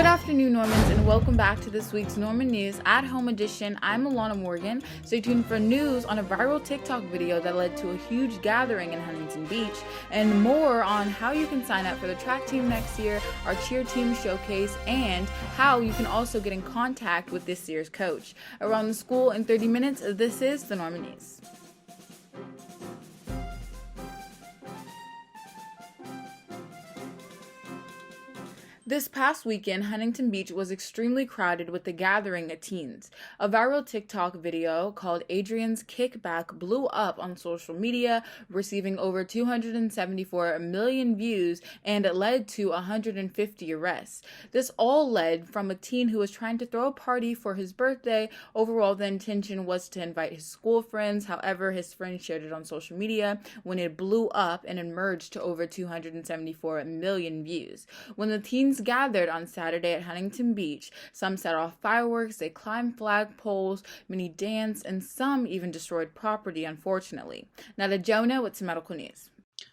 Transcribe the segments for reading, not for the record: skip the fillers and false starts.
Good afternoon, Normans, and welcome back to this week's Norman News at Home Edition. I'm Alana Morgan. Stay tuned for news on a viral TikTok video that led to a huge gathering in Huntington Beach, and more on how you can sign up for the track team next year, our cheer team showcase, and how you can also get in contact with this year's coach. Around the school in 30 minutes, this is the Norman News. This past weekend, Huntington Beach was extremely crowded with the gathering of teens. A viral TikTok video called Adrian's Kickback blew up on social media, receiving over 274 million views, and it led to 150 arrests. This all led from a teen who was trying to throw a party for his birthday. Overall, the intention was to invite his school friends. However, his friends shared it on social media when it blew up and emerged to over 274 million views. When the teens gathered on Saturday at Huntington Beach, some set off fireworks, they climbed flagpoles, many danced, and some even destroyed property, unfortunately. Now to Jonah with some medical news.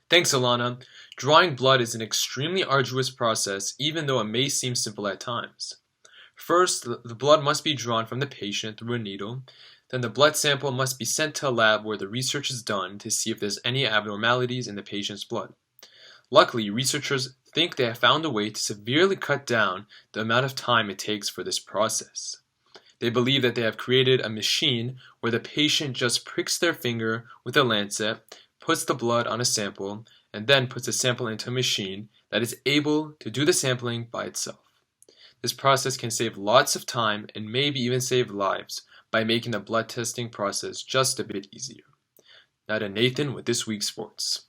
Thanks, Alana. Drawing blood is an extremely arduous process, even though it may seem simple at times. First, the blood must be drawn from the patient through a needle. Then the blood sample must be sent to a lab where the research is done to see if there's any abnormalities in the patient's blood. Luckily, researchers think they have found a way to severely cut down the amount of time it takes for this process. They believe that they have created a machine where the patient just pricks their finger with a lancet, puts the blood on a sample, and then puts the sample into a machine that is able to do the sampling by itself. This process can save lots of time and maybe even save lives by making the blood testing process just a bit easier. Now to Nathan with this week's sports.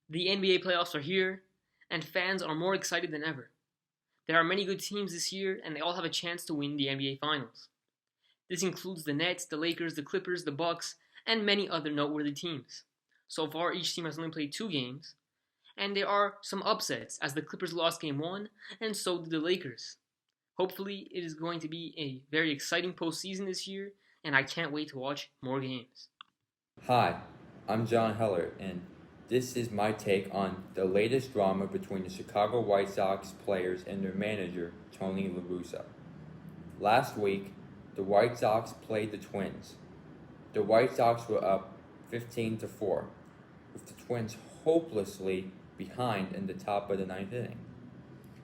The NBA playoffs are here, and fans are more excited than ever. There are many good teams this year, and they all have a chance to win the NBA Finals. This includes the Nets, the Lakers, the Clippers, the Bucks, and many other noteworthy teams. So far, each team has only played 2 games, and there are some upsets, as the Clippers lost Game 1, and so did the Lakers. Hopefully, it is going to be a very exciting postseason this year, and I can't wait to watch more games. Hi, I'm John Heller, and this is my take on the latest drama between the Chicago White Sox players and their manager, Tony La Russa. Last week, the White Sox played the Twins. The White Sox were up 15-4, with the Twins hopelessly behind in the top of the 9th inning.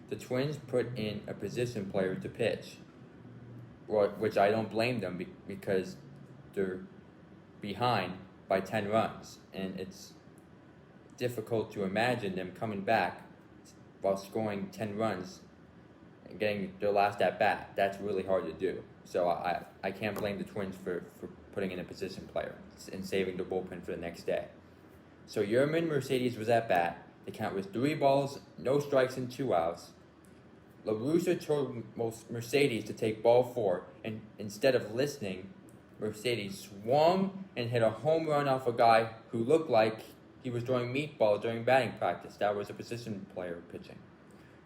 The Twins put in a position player to pitch, which I don't blame them because they're behind by 10 runs, and it's difficult to imagine them coming back while scoring 10 runs and getting their last at bat. That's really hard to do. So I can't blame the Twins for putting in a position player and saving the bullpen for the next day. So Yermin Mercedes was at bat. The count was 3 balls, no strikes, and 2 outs. La Russa told Mercedes to take ball 4, and instead of listening, Mercedes swung and hit a home run off a guy who looked like he was throwing meatballs during batting practice. That was a position player pitching.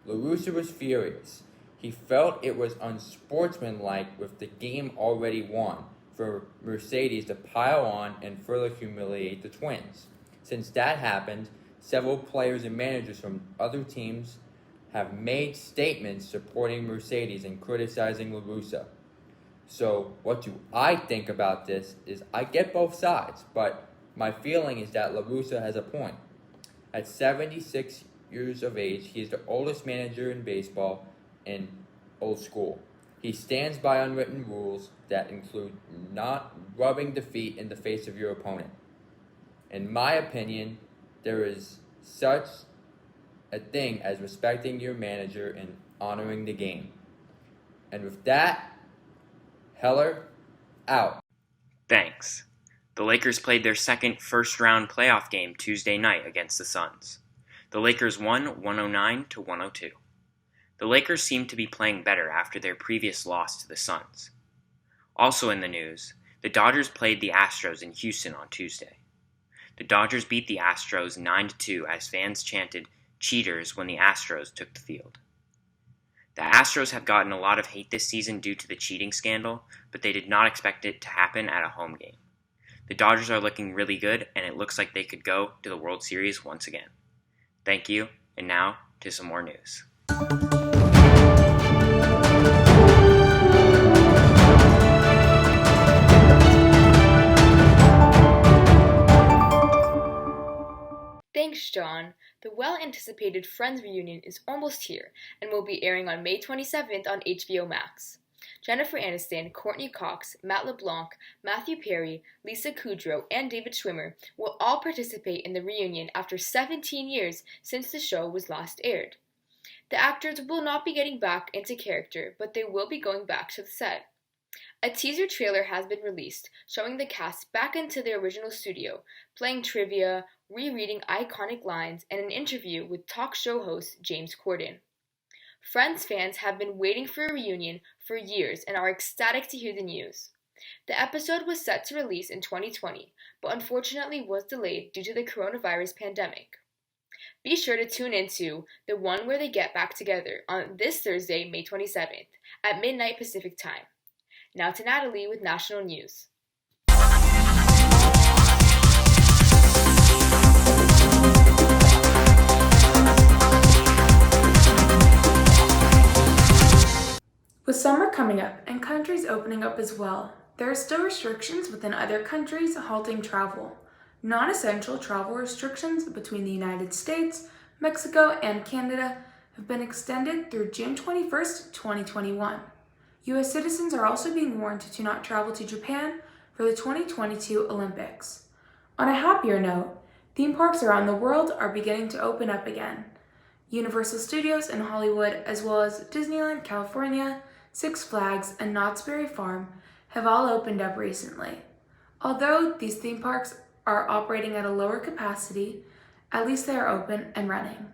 La Russa was furious. He felt it was unsportsmanlike with the game already won for Mercedes to pile on and further humiliate the Twins. Since that happened, several players and managers from other teams have made statements supporting Mercedes and criticizing La Russa. So what do I think about this is I get both sides, but my feeling is that La Russa has a point. At 76 years of age, he is the oldest manager in baseball in old school. He stands by unwritten rules that include not rubbing defeat in the face of your opponent. In my opinion, there is such a thing as respecting your manager and honoring the game. And with that, Heller, out. Thanks. The Lakers played their second first-round playoff game Tuesday night against the Suns. The Lakers won 109-102. The Lakers seemed to be playing better after their previous loss to the Suns. Also in the news, the Dodgers played the Astros in Houston on Tuesday. The Dodgers beat the Astros 9-2 as fans chanted "cheaters" when the Astros took the field. The Astros have gotten a lot of hate this season due to the cheating scandal, but they did not expect it to happen at a home game. The Dodgers are looking really good, and it looks like they could go to the World Series once again. Thank you, and now to some more news. Thanks, John. The well-anticipated Friends reunion is almost here and will be airing on May 27th on HBO Max. Jennifer Aniston, Courtney Cox, Matt LeBlanc, Matthew Perry, Lisa Kudrow, and David Schwimmer will all participate in the reunion after 17 years since the show was last aired. The actors will not be getting back into character, but they will be going back to the set. A teaser trailer has been released, showing the cast back into the original studio, playing trivia, rereading iconic lines, and an interview with talk show host James Corden. Friends fans have been waiting for a reunion for years and are ecstatic to hear the news. The episode was set to release in 2020, but unfortunately was delayed due to the coronavirus pandemic. Be sure to tune into the one where they get back together on this Thursday, May 27th, at midnight Pacific Time. Now to Natalie with national news. With summer coming up and countries opening up as well, there are still restrictions within other countries halting travel. Non-essential travel restrictions between the United States, Mexico, and Canada have been extended through June 21st, 2021. U.S. citizens are also being warned to not travel to Japan for the 2022 Olympics. On a happier note, theme parks around the world are beginning to open up again. Universal Studios in Hollywood, as well as Disneyland California, Six Flags, and Knott's Berry Farm have all opened up recently. Although these theme parks are operating at a lower capacity, at least they are open and running.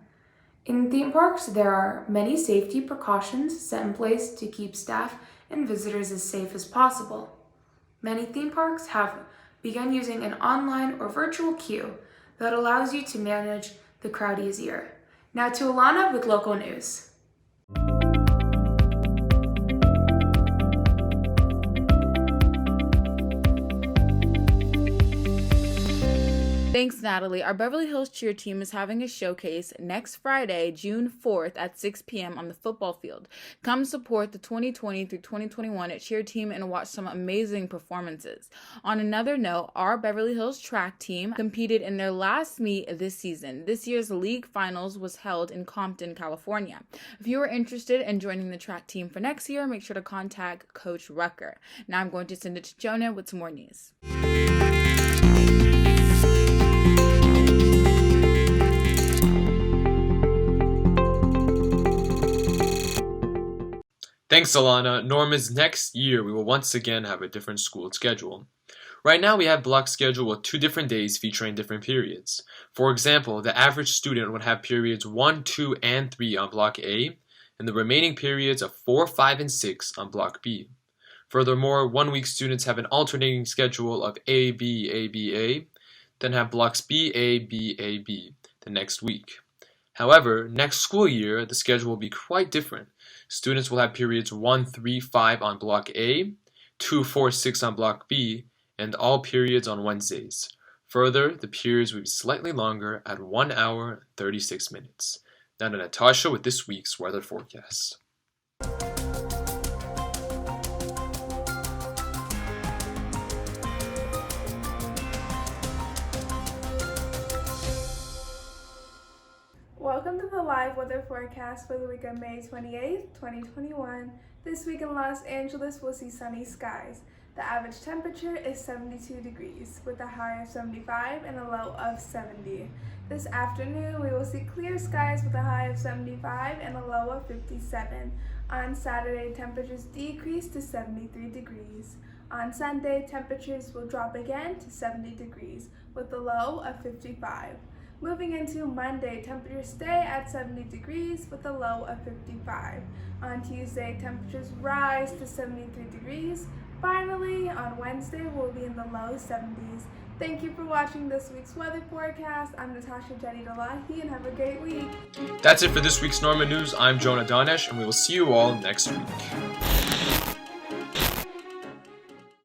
In theme parks, there are many safety precautions set in place to keep staff and visitors as safe as possible. Many theme parks have begun using an online or virtual queue that allows you to manage the crowd easier. Now to Alana with local news. Thanks, Natalie. Our Beverly Hills cheer team is having a showcase next Friday, June 4th at 6 p.m. on the football field. Come support the 2020 through 2021 cheer team and watch some amazing performances. On another note, our Beverly Hills track team competed in their last meet this season. This year's league finals was held in Compton, California. If you are interested in joining the track team for next year, make sure to contact Coach Rucker. Now I'm going to send it to Jonah with some more news. Thanks, Alana. Norma's next year, we will once again have a different school schedule. Right now, we have block schedule with 2 different days featuring different periods. For example, the average student would have periods 1, 2, and 3 on block A, and the remaining periods of 4, 5, and 6 on block B. Furthermore, 1 week students have an alternating schedule of A, B, A, B, A, then have blocks B, A, B, A, B the next week. However, next school year, the schedule will be quite different. Students will have periods 1, 3, 5 on block A, 2, 4, 6 on block B, and all periods on Wednesdays. Further, the periods will be slightly longer at 1 hour and 36 minutes. Now to Natasha with this week's weather forecast. Welcome to the live weather forecast for the week of May 28th, 2021. This week in Los Angeles, we'll see sunny skies. The average temperature is 72 degrees, with a high of 75 and a low of 70. This afternoon, we will see clear skies with a high of 75 and a low of 57. On Saturday, temperatures decrease to 73 degrees. On Sunday, temperatures will drop again to 70 degrees, with a low of 55. Moving into Monday, temperatures stay at 70 degrees with a low of 55. On Tuesday, temperatures rise to 73 degrees. Finally, on Wednesday, we'll be in the low 70s. Thank you for watching this week's weather forecast. I'm Natasha Jadidolahi, and have a great week. That's it for this week's Norman News. I'm Jonah Danesh, and we will see you all next week.